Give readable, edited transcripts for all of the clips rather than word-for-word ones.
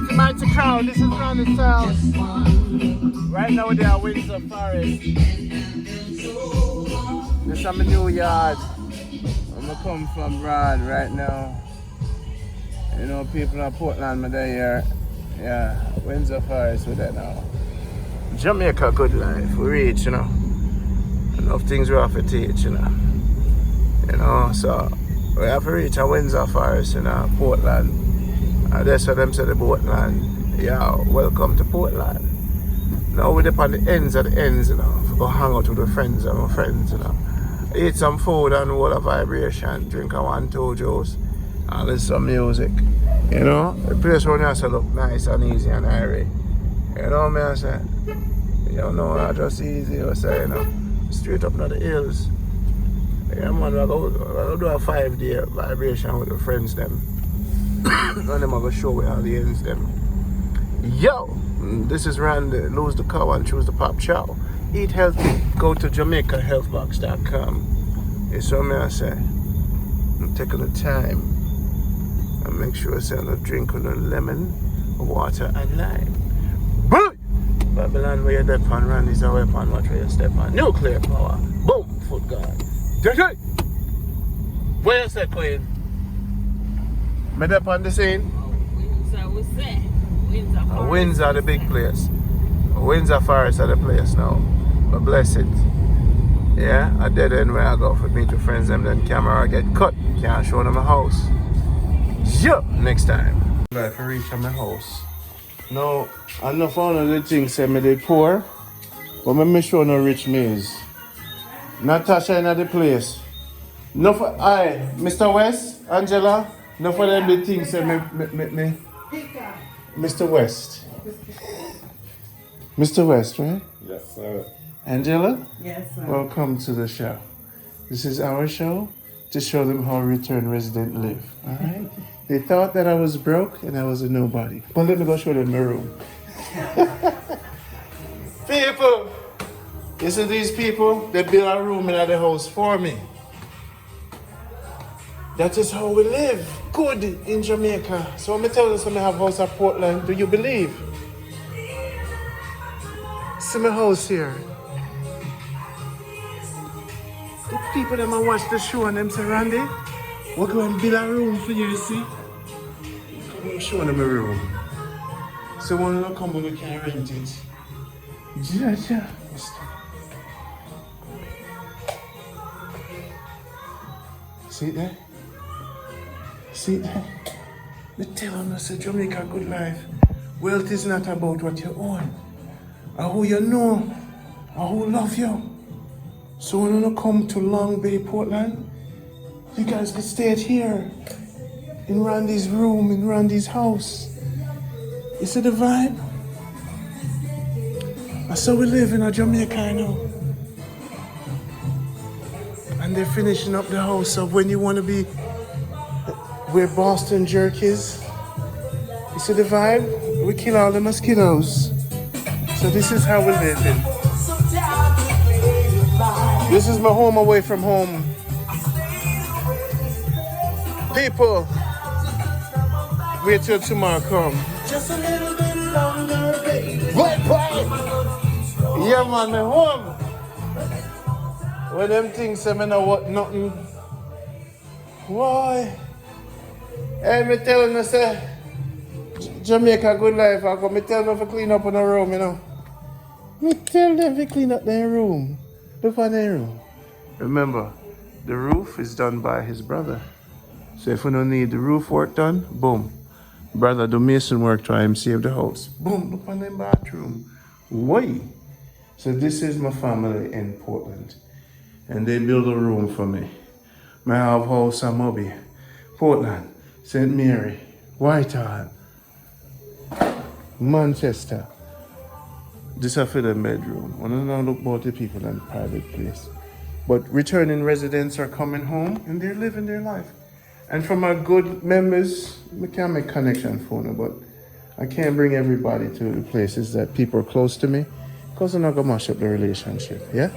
mighty crowd. This is Ronnie's house. Right now we're at Windsor Forest. This is my new yard. I'm gonna come from Rod right now. You know, people in Portland, me there here. Yeah, Windsor Forest with that now. Jamaica Good Life. We reach, you know. Enough things we have to teach, you know. You know, so we have to reach a Windsor Forest, you know, Portland. And that's what them say the Portland. Yeah, welcome to Portland. Now we're up on the ends of the ends, you know. Go hang out with the friends and my friends, you know. Eat some food and all the vibration, drink a 1-2 juice, and listen to some music. You know, the place around here look nice and easy and airy. You know what I say? You know, not just easy, you say, you know. Straight up in the hills. Yeah, man, I go do a 5-day vibration with the friends them. And them I go show where all the ends them. Yo! This is Randy. Lose the cow and choose the pop chow. Eat healthy. Go to JamaicaHealthbox.com. It's what I say. I'm taking the time. And make sure I say I'm drink with no lemon, water, and lime. Boom! Babylon, where you step on, Randy's a weapon. Watch where you step on. Nuclear power. Boom! Foot guard. Where you say, Queen? Me step on the scene? Windsor, we say. Windsor Forest. Windsor the big place. Windsor Forest are the place now. But bless it. Yeah, a dead end where I go for meet with friends them, then camera get cut. Can't show them my house. Yeah, next time. If I reach my house. No, I'm not one of the things say me they poor. But me show no rich meals. Natasha in the place. No for I, Mr. West, Angela, no for them the things say me. Mr. West. Mr. West, right? Yes, sir. Angela? Yes, sir. Welcome to the show. This is our show to show them how return residents live. Alright? They thought that I was broke and I was a nobody. But let me go show them my room. People! You see these people? They build a room in the house for me. That is how we live. Good in Jamaica. So when I tell you something, I have a house at Portland, do you believe? See my house here. The people that watch the show and them say, Randy, we're going to build a room for you, see? I'm showing them a room. So when you come, we can rent it. Yeah. See it there? See it there? Me tell them, I say, Jamaica Good Life. Wealth is not about what you own, or who you know, or who love you. So when you come to Long Bay, Portland, you guys can stay here in Randy's room, in Randy's house. You see the vibe? That's how we live in Jamaica, I know. And they're finishing up the house of when you want to be where Boston Jerk is. You see the vibe? We kill all the mosquitoes. So this is how we live in. This is my home away from home. People, wait till tomorrow come. Just a little bit longer, baby. Bye. Yeah, man, my home. When them things say me know what nothing. Why? Hey, me telling you, say, Jamaica Good Life. I go, me tell them to clean up in the room, you know. Me tell them to clean up their room. Look at their room. Remember, the roof is done by his brother. So if we don't need the roof work done, boom. Brother do mason work, try him save the house. Boom, look on the bathroom. Why? So this is my family in Portland. And they build a room for me. I have house in Moby, Portland, St. Mary, Whitehall, Manchester. This is for the bedroom. I don't know look about the people in private place. But returning residents are coming home and they're living their life. And for my good members, I can't make connection phone, but I can't bring everybody to the places that people are close to me because I'm not gonna mash up the relationship, yeah?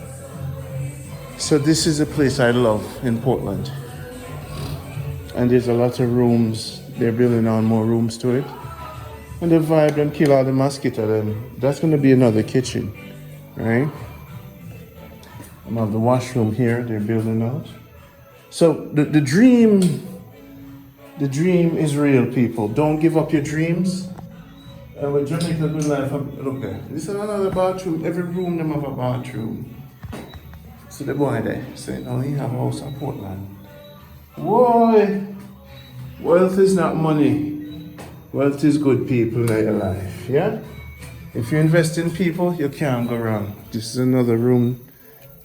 So this is a place I love in Portland. And there's a lot of rooms. They're building on more rooms to it. And the vibe and kill all the mosquito, then that's gonna be another kitchen, right? I have the washroom here, they're building out. So the dream is real, people. Don't give up your dreams. With Jamaica Good Life, look there. This is another bathroom. Every room them have a bathroom. So the boy there saying, "Oh, he have a house in Portland." Boy, wealth is not money. Wealth is good people in your life. Yeah. If you invest in people, you can't go wrong. This is another room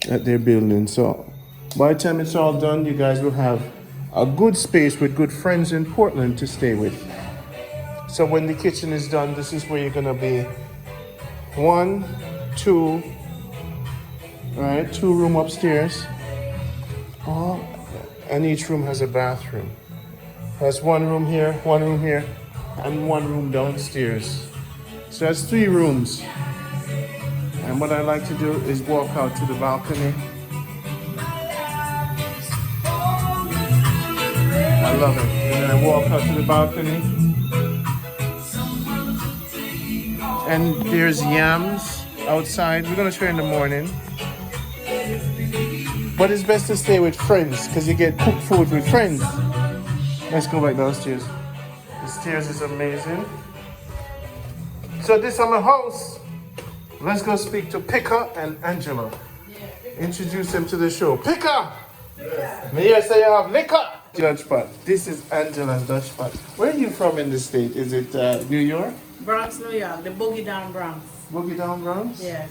that they're building. So by the time it's all done, you guys will have a good space with good friends in Portland to stay with. So when the kitchen is done, this is where you're gonna be. 1, 2, right? 2 room upstairs. Oh, and each room has a bathroom. There's 1 room here, and 1 room downstairs. So that's 3 rooms. And what I like to do is walk out to the balcony. I love it. And then I walk out to the balcony. And there's yams outside. We're gonna show you in the morning. But it's best to stay with friends because you get cooked food with friends. Let's go back downstairs. The stairs is amazing. So this is my house. Let's go speak to Pika and Angela. Introduce them to the show. Pika! Yes. May I say you have liquor? Dutch pot. This is Angela's Dutch pot. Where are you from in the state? Is it New York? Bronx, New York, the Boogie Down Bronx. Boogie Down Bronx? Yes.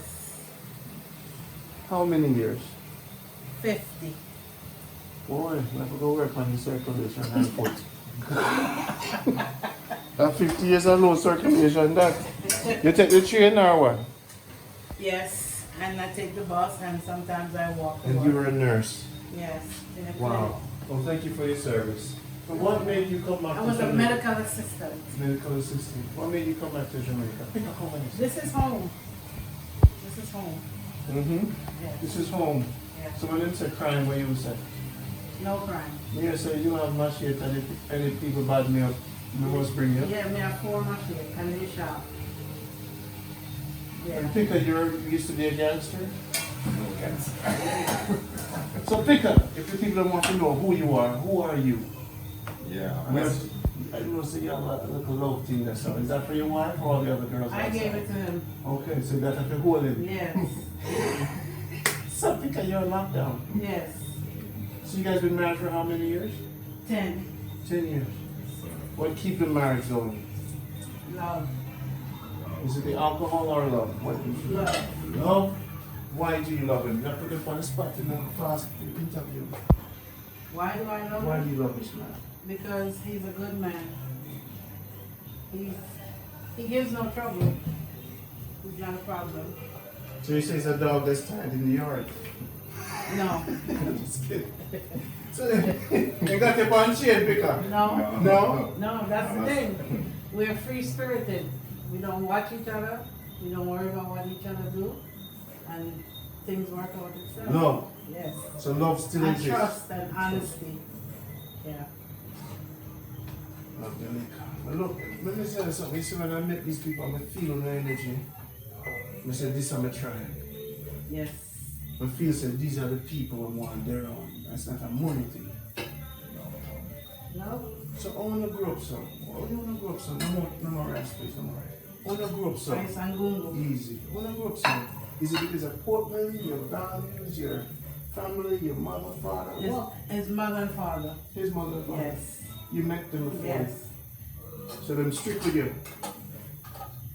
How many years? 50. Boy, I have to go work on the circulation and foot. That 50 years of low circulation, that. You take the train or what? Yes, and I take the bus and sometimes I walk. And you were a nurse? Yes. In a Wow. clinic. Well, thank you for your service. So what made you come back I to was a Jamaica? medical assistant. Medical assistant. What made you come back to Jamaica? Pick a home. This is home. This is home. Mm-hmm. Yes. This is home. Yes. So when you say crime, what you say? No crime. Me say you have much here that if any people bad me up, you must bring you. Yeah, me have 4 machines and the shop. Yeah. And Pika, you used to be a gangster? So Pika, if the people don't want to know who you are you? Yeah. I know so you have a little love thing there, so is that for your wife or all the other girls? I gave it to him. Okay, so you got to hold him. Yes. So Pika, you're in lockdown. Yes. So you guys been married for how many years? 10. 10 years. What keep the marriage going? Love. Is it the alcohol or love? What is it? Love. Love? Why do you love him? You have to put him on the spot in the fast interview. Why do I love Why him? do you love this man? Because he's a good man. He gives no trouble. He's not a problem. So you say it's a dog that's tied in the yard? No. Just kidding. So you got your on chain, Pika? No. No? No, that's the thing. We're free spirited. We don't watch each other. We don't worry about what each other do. And things work out itself. Love. Yes. So love still And exists. trust and honesty. Yeah. Love the liquor. But look, let me tell you something. You see, when I met these people, I feel the energy. I said, this I'm trying. Yes. I feel said these are the people who want their own. That's not a money thing. No? So I want to grow up some. I want to grow up some. No more rice, please. No more rice. I want to grow up some. Rice and gungo. Easy. I want to grow up some. Is it because of Portland, your values, your family, your mother, father? What? His mother and father. His mother and father? Yes. You met them before? Yes. So them strict with you?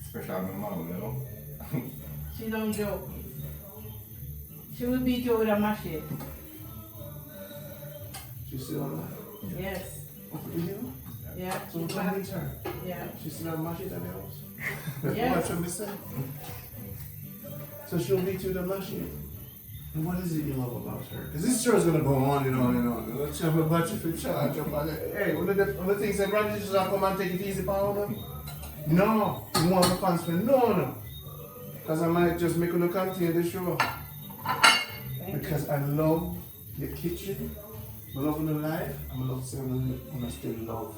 Especially my mom, you know? She don't joke. She will beat you with a machete. She still alive? Yes. You know? Yeah. So we can meet her. Yeah. She still have machete at the house? Yes. Watch what me say. So she'll meet you with a machete. And what is it you love about her? Because this show is going to go on, you know. Let's have a bunch of people jump on it. Hey, one of the things that Brandon just come and take it easy for them? No. You want the fans for no. Because I might just make you continue the show. Because I love your kitchen, I love the life, and I love saying I still love.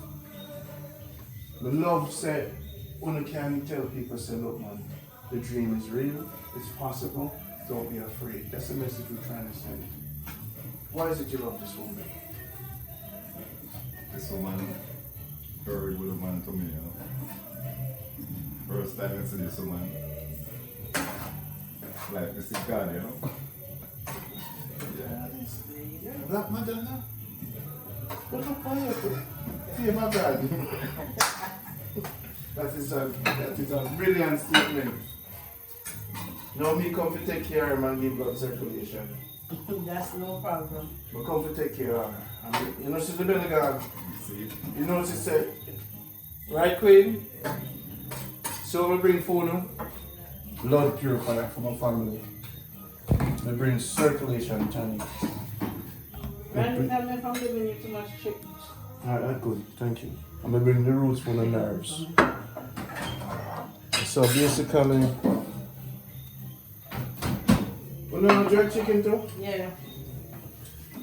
The love said, one can tell people, say, look, man, the dream is real, it's possible, don't be afraid. That's the message we're trying to send. Why is it you love this woman? This woman, very good woman to me, you know. First time I see this woman, like this is God, you know. Yeah. Black Madonna? What the fuck? See my God. That is a brilliant statement. Now me come to take care of him and give blood circulation. That's no problem. I come to take care of her. And you know she's the belly guard. See? You know what she said? Right, Queen? So we bring food, blood purifier for my family. We bring circulation tonic. Randy, tell me if I'm giving you too much chips. Alright, that's good. Thank you. I'm gonna bring the roots for the nerves. So basically, you know jerk chicken too? Yeah.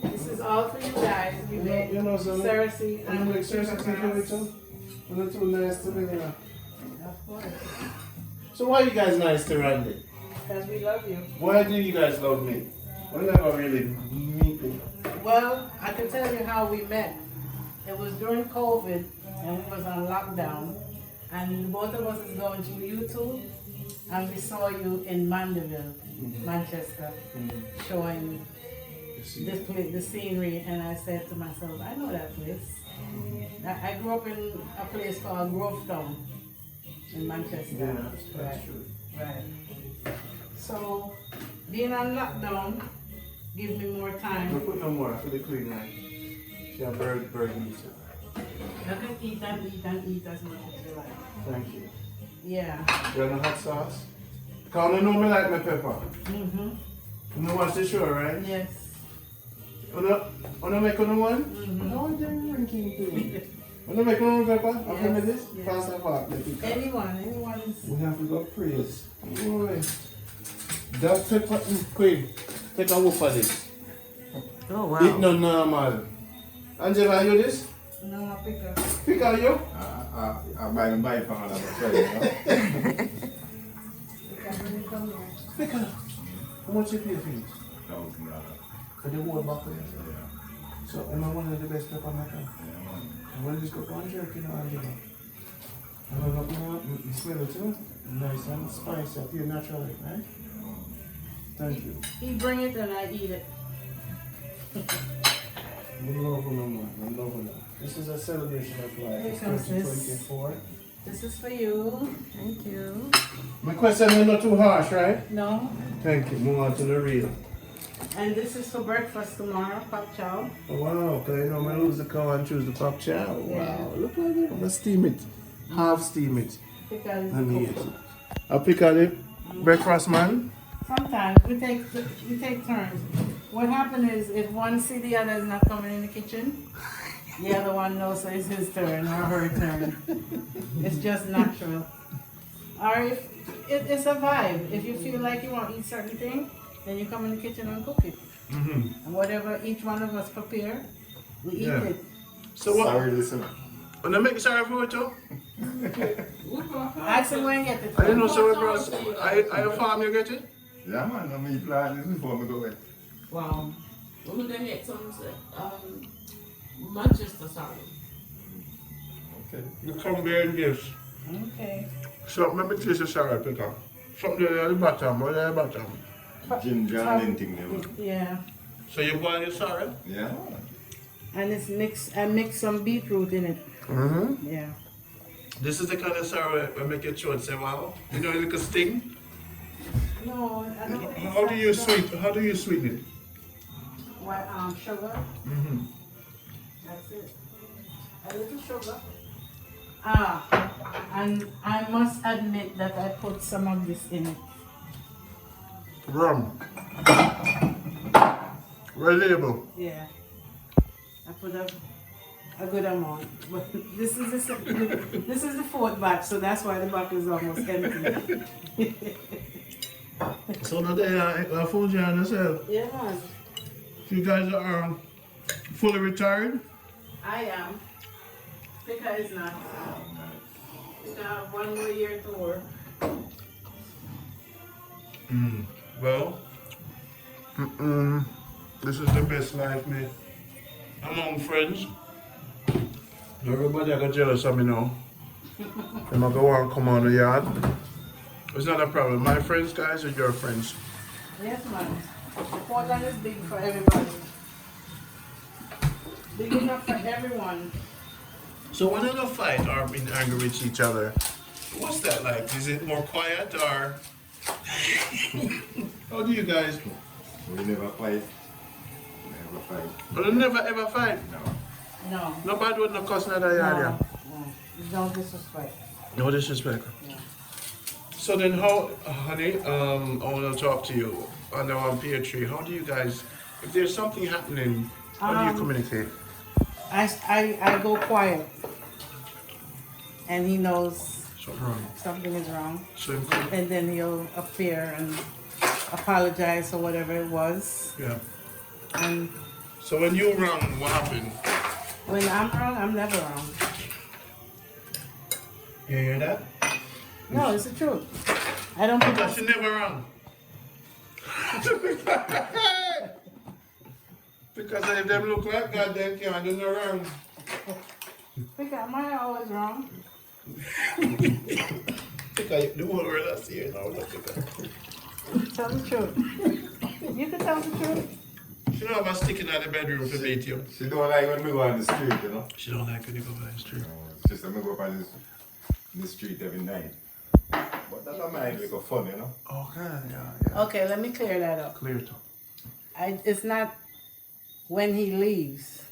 This is all for you guys. We made You know something? Cersei I'm and like Cersei chicken with too. You're not too nice to me, you know. Of course. So why are you guys nice to Randy? Because we love you. Why do you guys love me? We never really meet me. Well, I can tell you how we met. It was during COVID and we was on lockdown. And both of us is going through YouTube. And we saw you in Mandeville, Manchester, showing this place, the scenery. And I said to myself, I know that place. I grew up in a place called Grovetown in Manchester. Yeah, that's true. Right. So, being on lockdown give me more Don't time. put no more for the queen, man. She a bird meat. You can eat and eat and eat as much as you like. Thank you. Yeah. You want no hot sauce? Cause you know me like my pepper. Mm-hmm. You know watch the show, right? Yes. Wanna make on one? Mm-hmm. No, I'm drinking too. Wanna make on pepper? After me this? Yes. Pass that back. let it go. Anyone is. We have to go praise. Boy. That pepper queen. Take a whoop of this. Oh wow. It's not normal. Angela, you this? No, I pick up. Pick out you? I buy from another friend, you know. Because when you come here. Pick out. How much you pay for it? $1,000. For the whole buckle. Yeah. So am I one of the best pepper maker? Yeah, man. I want to just go one jerky now, Angela. I don't know, you smell it too? Nice and spicy, pure natural, right? Thank you. He bring it and I eat it. I'm loving them, man. I'm loving them. This is a celebration of life. Here It's comes this. 2024. This is for you. Thank you. My question is not too harsh, right? No. Thank you. Move on to the real. And this is for breakfast tomorrow, pop chow. Oh, wow, okay, you know, I lose the cow and choose the pop chow. Wow, look at it. I'm gonna steam it. Half steam it. Because Let me eat it. I'll pick on it. Breakfast, man. sometimes we take turns. What happens is if one see the other is not coming in the kitchen, the other one knows so it's his turn or her turn. It's just natural. Or if it's a vibe. If you feel like you want to eat certain thing, then you come in the kitchen and cook it. And whatever each one of us prepare, we eat Yeah. it. So what? Sorry, listen. When I make sorry for it too? Ask him where you get it I didn't know from. so bros. I farm you get it? Yeah, man, I mean, plan this before I go away. Wow. We're gonna get some Manchester salad. Okay. You come there and gifts. Okay. So let me taste the salad, Peter. Something there at the bottom, or there at the bottom. Ginger and anything there. Yeah. So you boil your salad? Yeah. And it's mix. I mix some beetroot in it. Mm-hmm. Yeah. This is the kind of salad that make your throat say wow. You know, a little sting. No, I don't. How do you sweeten it? What, sugar? Mm-hmm. That's it. A little sugar. And I must admit that I put some of this in it. Rum. Red label. Yeah. I put a good amount. But this is the fourth batch, so that's why the bottle is almost empty. So now they are food you yourself. Yeah, man. You guys are fully retired? I am. Because it's not. You have 1 more year to work. Well, this is the best life, mate. Among friends. Everybody I got jealous of me now. I'm gonna go and come on the yard. It's not a problem. My friends, guys, are your friends. Yes, man. Portland is big for everybody. Big enough for everyone. So when you fight or being angry with each other, what's that like? Is it more quiet or how do you guys? We never fight. Never fight. Well, you never ever fight. No. No. Nobody would not cuss another yard. Yeah. No. No disrespect. No disrespect. Yeah. So then how, honey, I want to talk to you on the one PA3. How do you guys, if there's something happening, how do you communicate? I go quiet. And he knows Something wrong. something is wrong. So, And then he'll appear and apologize for whatever it was. yeah. And So when you wrong, what happened? when I'm wrong, I'm never wrong. You hear that? No, it's the truth. I don't put Because you're never wrong. Because if them look like God, they can't do no wrong. Because am I always wrong? Because the whole world is here now. Look at that. Tell the truth. You can tell the truth. She don't have a stick in the bedroom to beat you. She don't like when we go on the street, you know. She don't like when you go by the street. It's just when we go up on the street every night. But that don't mind, we go fun, you know. Okay, yeah. Okay, let me clear that up. Clear talk. It's not when he leaves,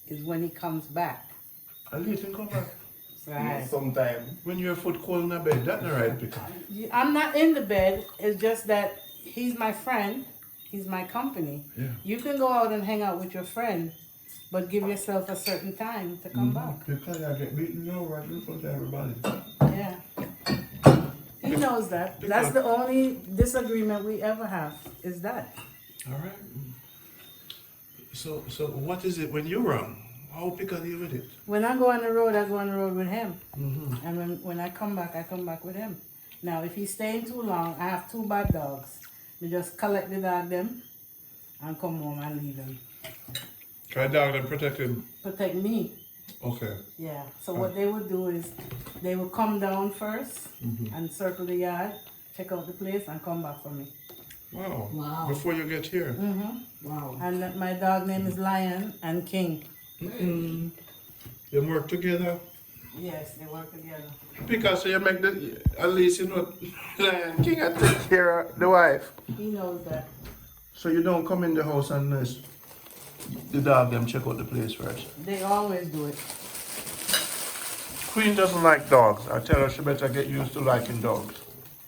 it's when he comes back. At least you come back. Right. Sometimes. When you're foot cold in the bed, that's not right, because I'm not in the bed. It's just that he's my friend. He's my company. yeah. You can go out and hang out with your friend, but give yourself a certain time to come back. Because I get beaten now right in front of everybody. Yeah. He knows that. That's the only disagreement we ever have, is that. All right. So what is it when you're wrong? How pick a deal with it? When I go on the road, I go on the road with him. Mm-hmm. And when I come back with him. Now, if he's staying too long, I have 2 bad dogs. We just collect the dog them and come home and leave them. Try dog and protect him. Protect me. Okay. Yeah. So what they would do is they would come down first and circle the yard, check out the place, and come back for me. Wow. Wow. Before you get here. Wow. And my dog name is Lion and King. They work together. Yes, they work together. Because you make the, at least you know, Lion King I take care of the wife. He knows that. So you don't come in the house unless the dog them check out the place first. They always do it. Queen doesn't like dogs. I tell her she better get used to liking dogs.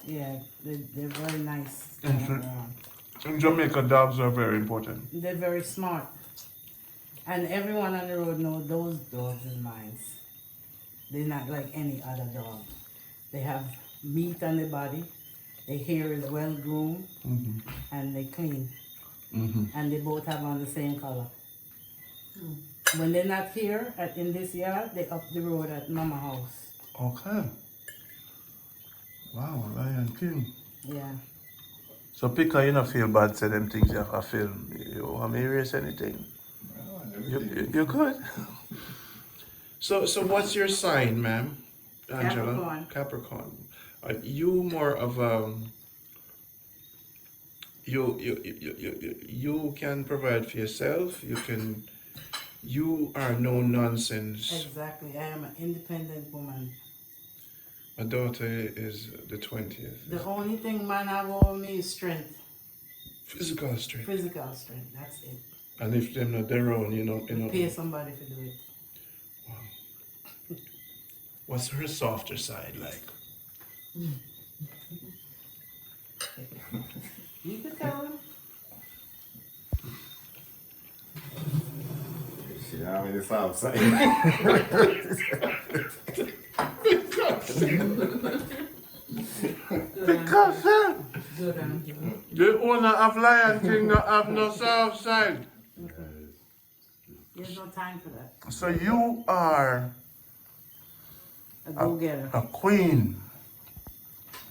Yeah, they're very nice. In Jamaica, dogs are very important. They're very smart. And everyone on the road knows those dogs is mine. They're not like any other dog. They have meat on their body. Their hair is well groomed and they clean. And they both have on the same color. When they're not here in this yard, they're up the road at Mama house. Okay. Wow, Lion King. Yeah. So Pika, you don't feel bad say them things you have to film. You want me to erase anything? You good? So what's your sign, ma'am? Angela? Capricorn. Capricorn. Are you more of you can provide for yourself. You are no nonsense. Exactly. I am an independent woman. My daughter is the 20th. The only thing man have over me is strength. Physical strength. Physical strength. That's it. And if they're not their own, you know. Pay somebody to do it. Wow. What's her softer side like? You could tell him. She have any soft side. Because Good answer. the owner of Lion King don't have no soft side. There's no time for that. So you are A go-getter. A queen.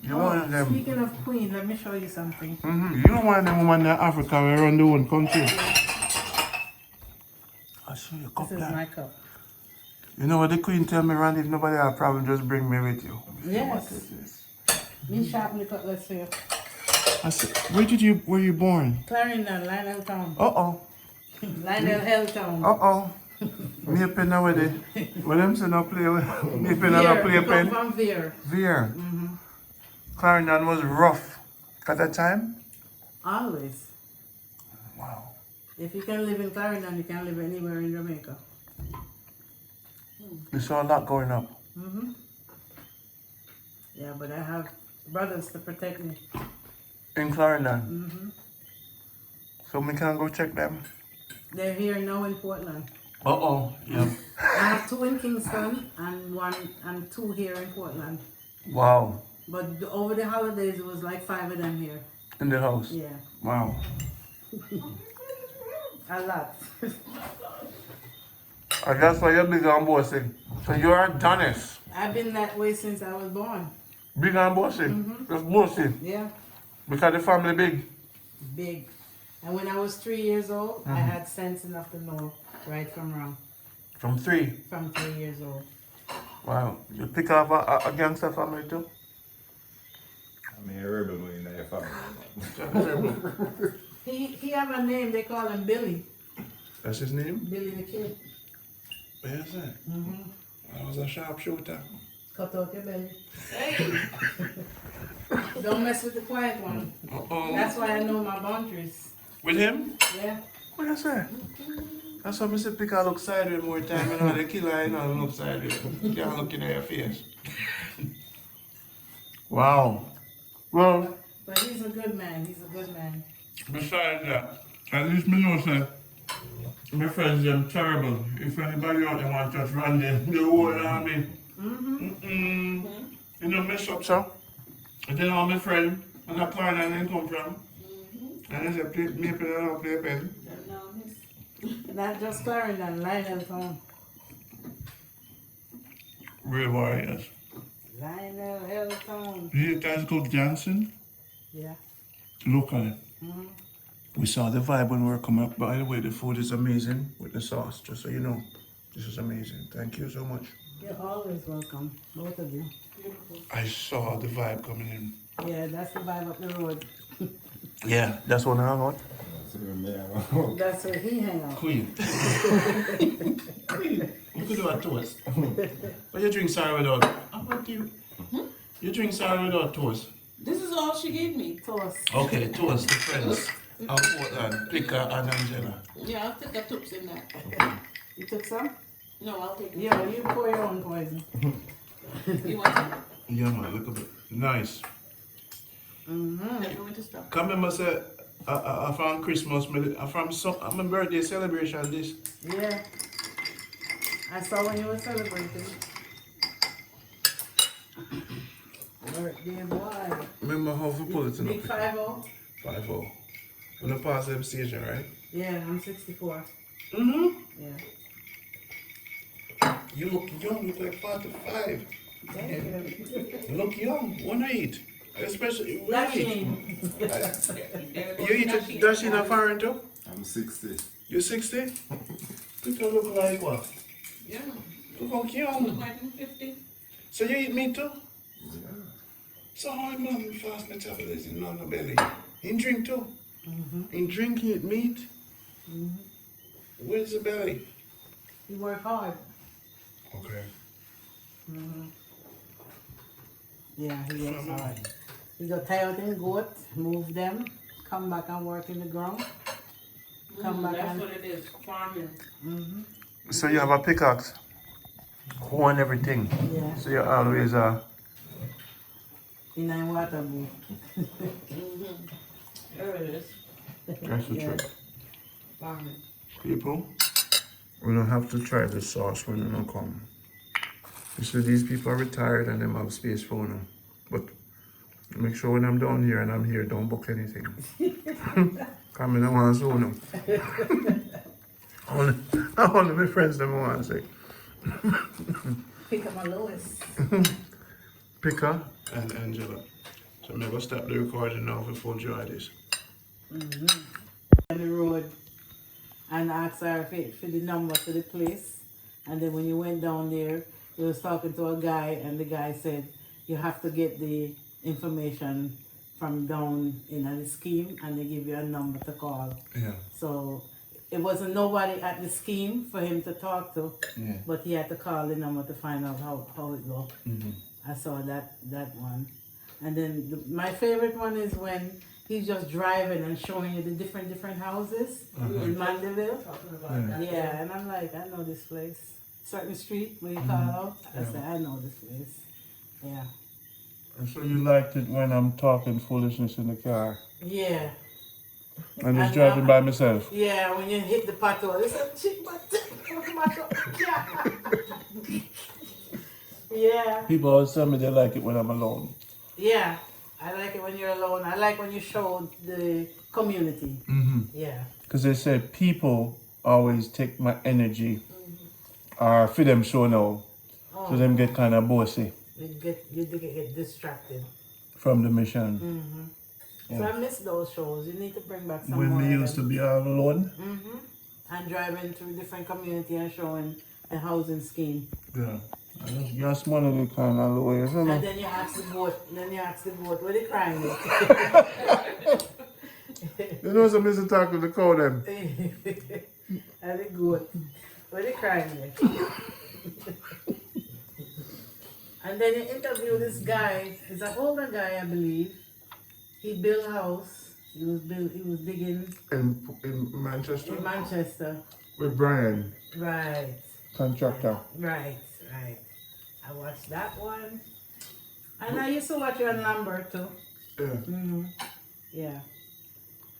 You one of them. Speaking of queen, let me show you something. You don't want them women in Africa we run the whole country. I'll show you a cup This is there. my cup. You know what the queen tell me, Randy? If nobody have a problem, just bring me with you. Yes. What is this? Me sharpen the cutlass for you. I said, were you born? Clarendon, Lionel Town. Uh-oh. Lionel Hell Town. Uh-oh. Me a pen now with it. What them say no play with? Me a pen now Veer, play you a come pen? from Veer. Veer. Clarendon was rough at that time. Always. Wow. If you can live in Clarendon, you can live anywhere in Jamaica. We saw a lot going up. Yeah, but I have brothers to protect me. In Clarendon. So we can go check them. They're here now in Portland. Uh-oh. Yeah. I have 2 in Kingston and 2 here in Portland. Wow. But over the holidays, it was like 5 of them here. In the house. Yeah, Wow. a lot. And that's why you're big on bossing. So you're a Donis. I've been that way since I was born. Big on bossing. Just bossing. Yeah, Because the family big. big. And when I was 3 years old, I had sense enough to know right from wrong. From 3. From 3 years old. Wow. You pick up a gangster family too? I mean, a rebel in their family. He have a name, they call him Billy. That's his name? Billy the Kid. Where's that? I was a sharpshooter. Cut out your belly. Don't mess with the quiet one. Uh-oh. That's why I know my boundaries. With him? Yeah. What you say? That's why I said pick a look sideways more time. You know, the killer, you know, look sideways. You can't look in your face. Wow. Well, But he's a good man. He's a good man. besides that, at least me know, sir, my friends, them terrible. If anybody out there want to touch Randy, the whole army. You know, mess up, sir. I tell all my friends, and that corner I come from. And I said, me play a play a pen. Not just Clarendon, Lionel Town. Real warriors. Lionel Hell Town. You guys cook Johnson? Yeah. Locally. We saw the vibe when we were coming up. By the way, the food is amazing with the sauce, just so you know. This is amazing. Thank you so much. You're always welcome, both of you. I saw the vibe coming in. Yeah, that's the vibe up the road. Yeah, that's what I hang out. That's where he hang out. Queen. Queen. You could do a toast. But you drink sourdough. How about you? You drink sourdough toast. This is all she gave me. Toast. Okay, toast, the friends of Portland, Picker and Angela. Yeah, I'll take the tips in that. You took some? No, I'll take it. Yeah, you pour your own poison. You want some? Yeah, man, look at it. Nice. Let me want to stop. Come remember, say, I found Christmas, I found my birthday celebration this. Yeah. I saw when you were celebrating. Birthday boy. Remember how to pull it in Big the 5-0? 5-0. When I pass them station, right? Yeah, I'm 64. Yeah. You look young, you look like 45. Thank you. You look young, 108. Especially, when That you eat. mean. You eat a dash in a foreign too? I'm 60. You're 60? People look like what? Yeah. You look Look young. like I'm 50. So you eat meat too? Yeah. So how you man fast metabolism on the belly? In drink too? In drink, eat meat? Where's the belly? You work hard. Okay. Yeah, he works hard. He go tie out in goat, move them, come back and work in the ground. Come back That's and... what it is. Farming. So you have a pickaxe, hoe and everything. Yeah, So you're always in a water booth. There it is. that's the Yeah. trick. Farming. People, we don't have to try the sauce when they don't come. You see, these people are retired and they have space for them. But make sure when I'm down here and I'm here, don't book anything. Come in, I want to zone them. Only my friends them want to say. Pick up my Lois. Picker and Angela. So I'm gonna stop the recording now before enjoy this. On the road and asked her for the number to the place. And then when you went down there, you was talking to a guy, and the guy said you have to get the information from down in the scheme, and they give you a number to call. Yeah. So it wasn't nobody at the scheme for him to talk to, Yeah. but he had to call the number to find out how it looked. I saw that one. And then my favorite one is when he's just driving and showing you the different houses in Mandeville. Talking about that. Yeah, and I'm like, I know this place. Certain street where you call out, I said, I know this place. Yeah. And so you liked it when I'm talking foolishness in the car Yeah. and just And, driving by myself. Yeah, when you hit the pothole, it's a chick Yeah. People always tell me they like it when I'm alone. Yeah. I like it when you're alone. I like when you show the community. Yeah. Because they say people always take my energy or for them show now. So them get kind of bossy You get distracted. from the mission. So I miss those shows. You need to bring back some When more. we of used to them. be all alone. And driving through different community and showing the housing scheme. Yeah. Just one of the kind of lawyers, you And know. then you ask the goat, what they crying with? You know some Mr. Talk to the cow them. And the goat, what they crying with? And then you interview this guy, he's an older guy I believe. He built a house, he was digging In Manchester? in Manchester. With Brian, Right, contractor. right. I watched that one. And I used to watch your number too. Yeah. Yeah.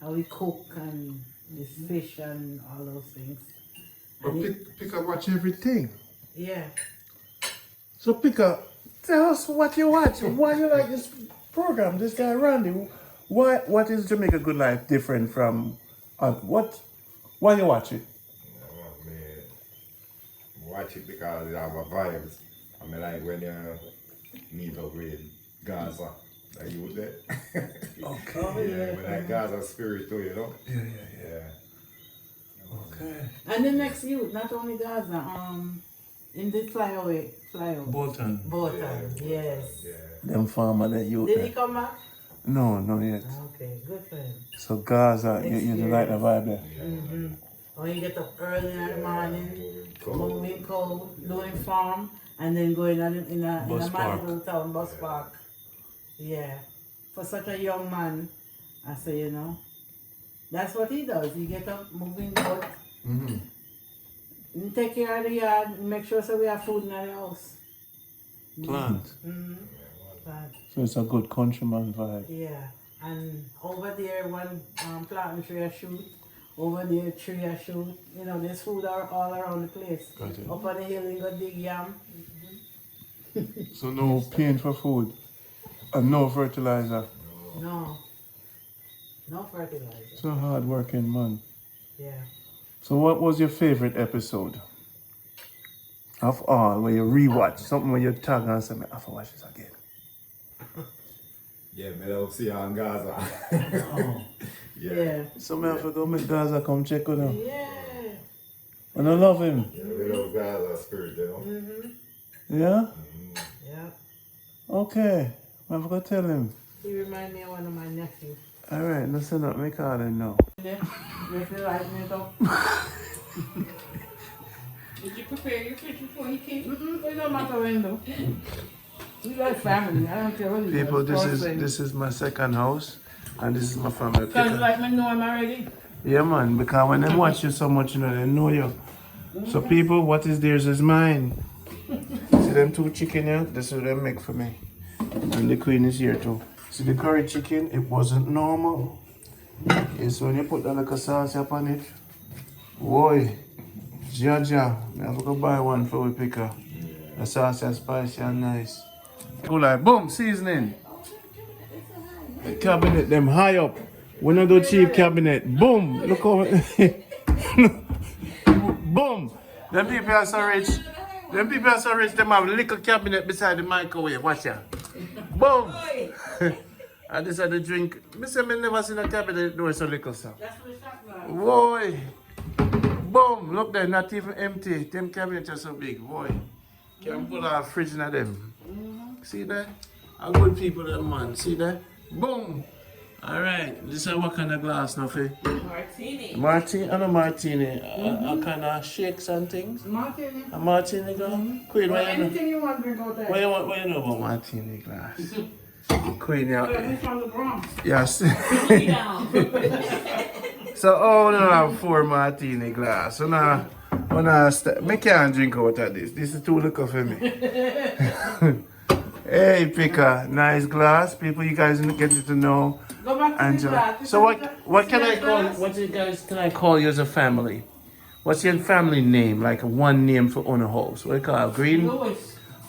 How we cook and this fish and all those things. But And it- pick up watch everything. yeah. So pick up, tell us what you watch. Why you like this program, this guy Randy? What is Jamaica Good Life different from why you watch it? Watch it because it have a vibes. I mean, like when you meet up with Gaza, like you would there. Okay. Yeah, but like Gaza spirit too, you know? Yeah. Okay. And the next youth, not only Gaza, in the flyover. Bolton. Bolton, yes. Yeah. Them farmer that you Did he come back? No, not yet. Okay, good for him. So Gaza, you like the vibe there. Or you get up early in the morning, moving cold, doing farm, and then going in a Bus park. Mandeville town bus park. Yeah. For such a young man, I say, you know, that's what he does. He get up, moving out, and take care of the yard, and make sure so we have food in the house. Plant. But, So it's a good countryman vibe. yeah. And over there, one planting tree I shoot. Over there, tree I shoot. You know, there's food all around the place. Got it. Up on the hill, you go dig yam. So no paying for food and no fertilizer. No. No fertilizer. So hard working man. Yeah. So what was your favorite episode? Of all, where you rewatch, something where you tag and say, I have to watch this again. Yeah, man, I'll see you on Gaza. Yeah. So I have to go make Gaza come check on him. Yeah. And I love him. Yeah, we love Gaza spirit, you know? Yeah? Yeah. Okay. I have to tell him. He remind me of one of my nephews. Alright, no send up me call him now. Yeah. You feel like me though? Did you prepare your fish before you came? It don't matter when though. We got family. I don't care what you People, do. this is my second house and this is my family. Because you like me know him already. Yeah man, because when they watch you so much, you know, they know you. So people, what is theirs is mine. See them two chicken here? This is what they make for me. And the queen is here too. See the curry chicken, it wasn't normal. It's when you put the little sauce upon it. Boy, Jaja, I have to go buy one for we picker. The sauce is spicy and nice. Go like boom, seasoning. The cabinet them high up. We not do cheap cabinet. Boom! Look over. Boom! Them people are so rich. Them people are so rich, them have a little cabinet beside the microwave. Watch ya. Boom. And this is the drink. I say I never seen a cabinet door so little, sir. That's what it's like. Boy. Boom. Look there, not even empty. Them cabinets are so big. Boy. Can put a fridge in them. See that? How good people them, man. See that? Boom. Alright. This is what kind of glass now, for? Martini. Martini and a martini. A kind of shakes and things. Martini. A martini glass. Queen, Well, what you know? anything you want, drink out there. What you know about martini glass? Queen, Well, yeah. we from the Bronx. Yes. Boogie Down. So, oh, we don't have 4 martini glass. So now, I can't drink out of this. This is too little for me. Hey, Pika, nice glass. People, you guys get to know Go back to Angela. the glass. So what can I call? What you guys can I call you as a family? What's your family name? Like one name for owner house. What do you call it? Green? Louis.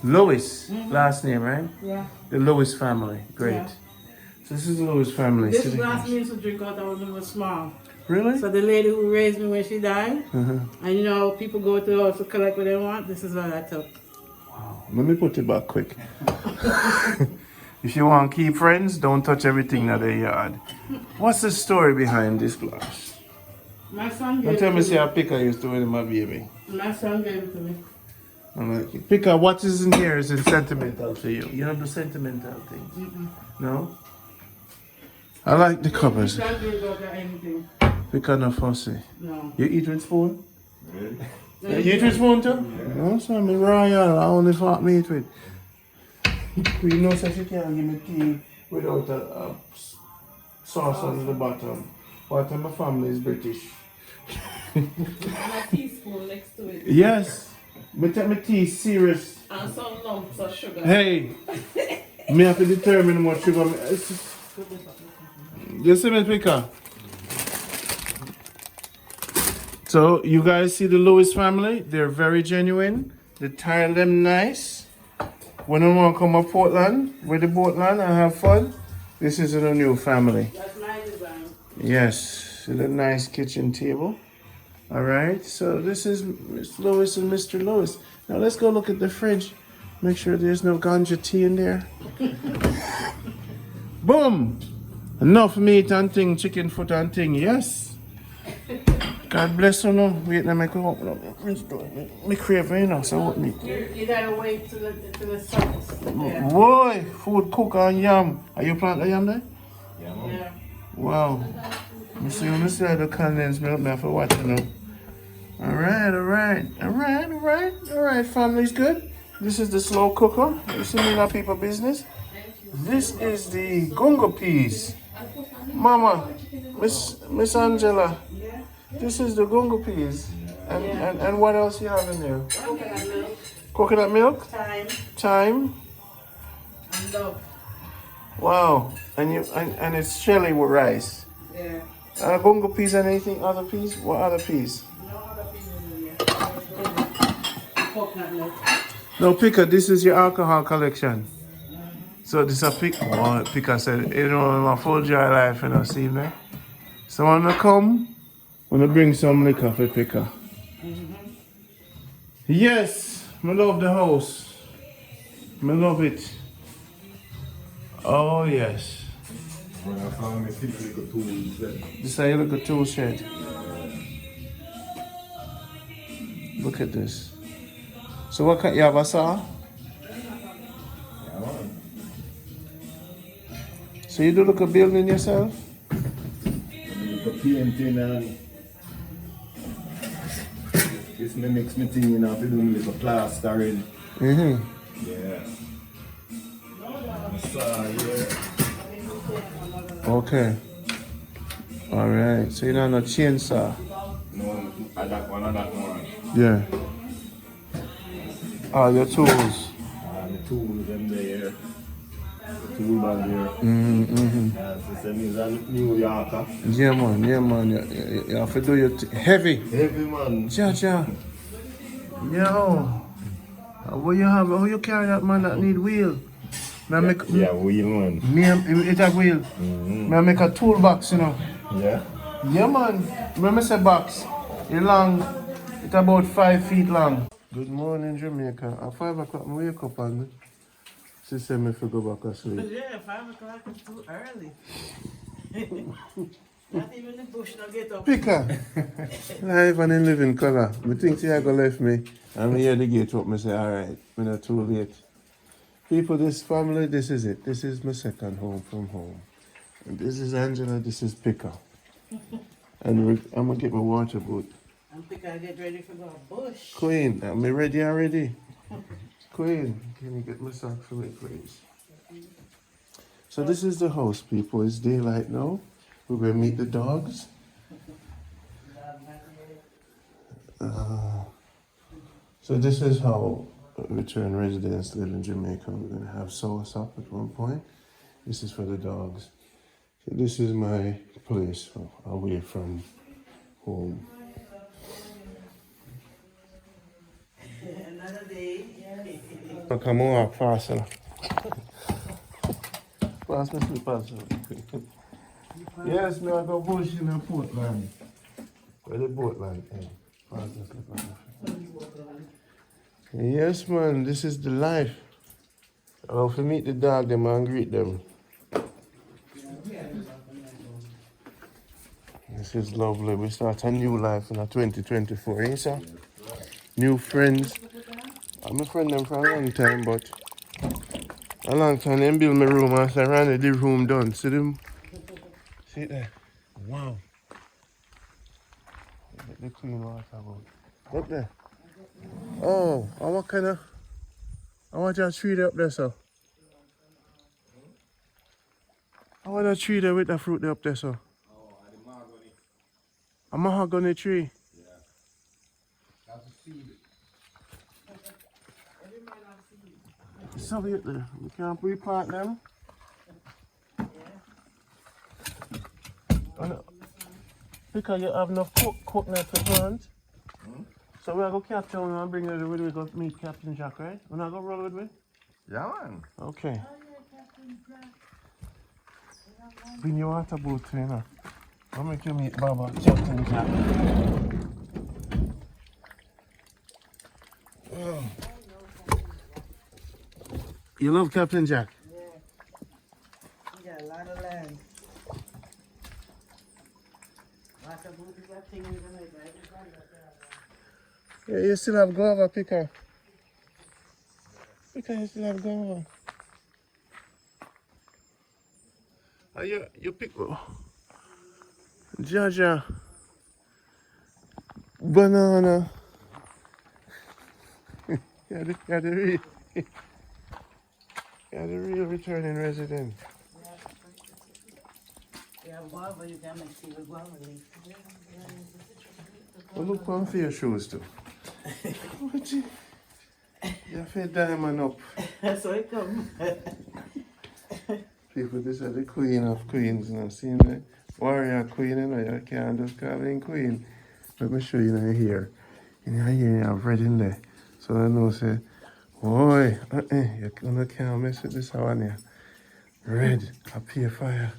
Lois. Last name, right? Yeah. The Lewis family. Great. Yeah. So this is the Lewis family. This sitting glass here. means to drink out of when I was small. Really? So the lady who raised me when she died, and you know, people go to the house to collect what they want, this is what I took. Let me put it back quick. If you want to keep friends, don't touch everything in the yard. What's the story behind this glass? My son Don't gave tell it me to see how Pika used to with my baby. My son gave it to me. I'm like, Pika, what is in here is sentimental to you. You don't do sentimental things. No? I like the covers. You can't drink out of anything. Pika no fussy. No. You eat with spoon? Really? You eat with spoon too? No, son, me royal. I only fuck me eat with. You know, so she can't give me tea without a sauce on the bottom. But my family is British. And a teaspoon next to it. Yes. Me take my tea serious. And some lumps of sugar. Hey, me have to determine how much sugar. You see me, Pika? So, you guys see the Lewis family? They're very genuine. They tire them nice. When I want to come to Portland, with the boat land and have fun, this is a new family. That's my design. Yes, with a nice kitchen table. All right, so this is Miss Lewis and Mr. Lewis. Now let's go look at the fridge. Make sure there's no ganja tea in there. Boom! Enough meat and thing, chicken foot and thing, yes. God bless you, no. Wait, let me go open up the fridge door. Me crave, you know, so what me? You gotta wait till the sauce. Yeah. Boy, food cook and yam. Are you plant the yam there? Yeah, man. Yeah. Wow. You see when I say the condensed milk, man, for what, you know. Alright, family's good. This is the slow cooker. You see me not people business. This is the gungo peas. Mama, Miss Angela, this is the gungo peas. And what else you have in there? Coconut milk, Coconut milk, thyme, thyme. and love. Wow. And it's chili with rice. Yeah. Gungo peas and anything other peas? What other peas? No other pieces in there. Coconut milk. No, Pika, this is your alcohol collection. So this is a pick. Oh, Pika said, you know, my full dry life, you know, see me? So when I come, when I bring some liquor for Pika. Yes, I love the house. I love it. Oh, yes. When I found my feet, little tools then. This is a little tool shed. Look at this. So what kind you have a saw? Yeah, man. So you do look a building yourself? Little painting and this me mix me thing, you know, to do little plastering. Yeah. Saw, yeah. Okay. Alright. So you don't have no chainsaw? No, I that one. Yeah. All your tools. The tools them there. The tool bag there. System is a New Yorker. Yeah, man. You have to do your heavy. Heavy man. Ja. Yo. What you have? How you carry that man that need wheel? May I make, Yeah, wheel man. it have wheel. May I make a toolbox, you know? Yeah. Yeah, man. Remember say box. It long. It's about 5 feet long. Good morning, Jamaica. At 5 o'clock, I wake up and she said me to go back to sleep. Yeah, 5 o'clock is too early. Not even the bush no get up. Picker! Live and in living color. Me think she had left me and me hear the gate up. Me say, alright, we're not too late. People, this family, this is it. This is my second home from home. And this is Angela, this is Picker. And I'm gonna get my water boot. And Picker get ready for the bush. Queen, am I ready already? Queen, can you get my sock for me, please? So this is the house, people. It's daylight now. We're going to meet the dogs. So this is how return residents live in Jamaica. We're going to have sauce up at one point. This is for the dogs. So this is my place away from home. Another day. Come on, parcel. Pass me the parcel. Yes, me I go bush in the Portland. Where the boat like? Pass me the parcel. Yes, man, this is the life. I'll have to meet the dog them and greet them. This is lovely. We start a new life in 2024, eh, sir? New friends. I'm a friend them for a long time, but a long time them build my room and I ran the room done. See them? See it there? Wow. Let the clean water out. Look there. Oh, and what kind of... I want you to tree there up there, sir. I want a tree there with the fruit there up there, sir. Oh, the mahogany. A mahogany tree. Yeah. That's a seed. It's over there. You can't replant them. Because you have enough coconut to plant. So we're going to capture one and bring it with we go meet Captain Jack, right? We're not going to roll with me? Yeah, man. Okay. Bring your water boat, you know. I'll make you meet Baba, Captain Jack. Oh. You love Captain Jack? Yeah. You got a lot of land. Lots of booty got things in it, right? Yeah, you still have guava, Picker. Picker, you still have guava. You pick Jaja. Banana. You're the real returning resident. You have guava, you can make see the guava leaf. Well, look on for your shoes too. What you? You fed diamond up. That's how it come. People, this is the queen of queens, you know. See the warrior queen, you know. You can't just call her queen. Let me show you in here. In your ear, you have red in there. So I know, say, boy, you can't mess with this one here. Red, a purifier.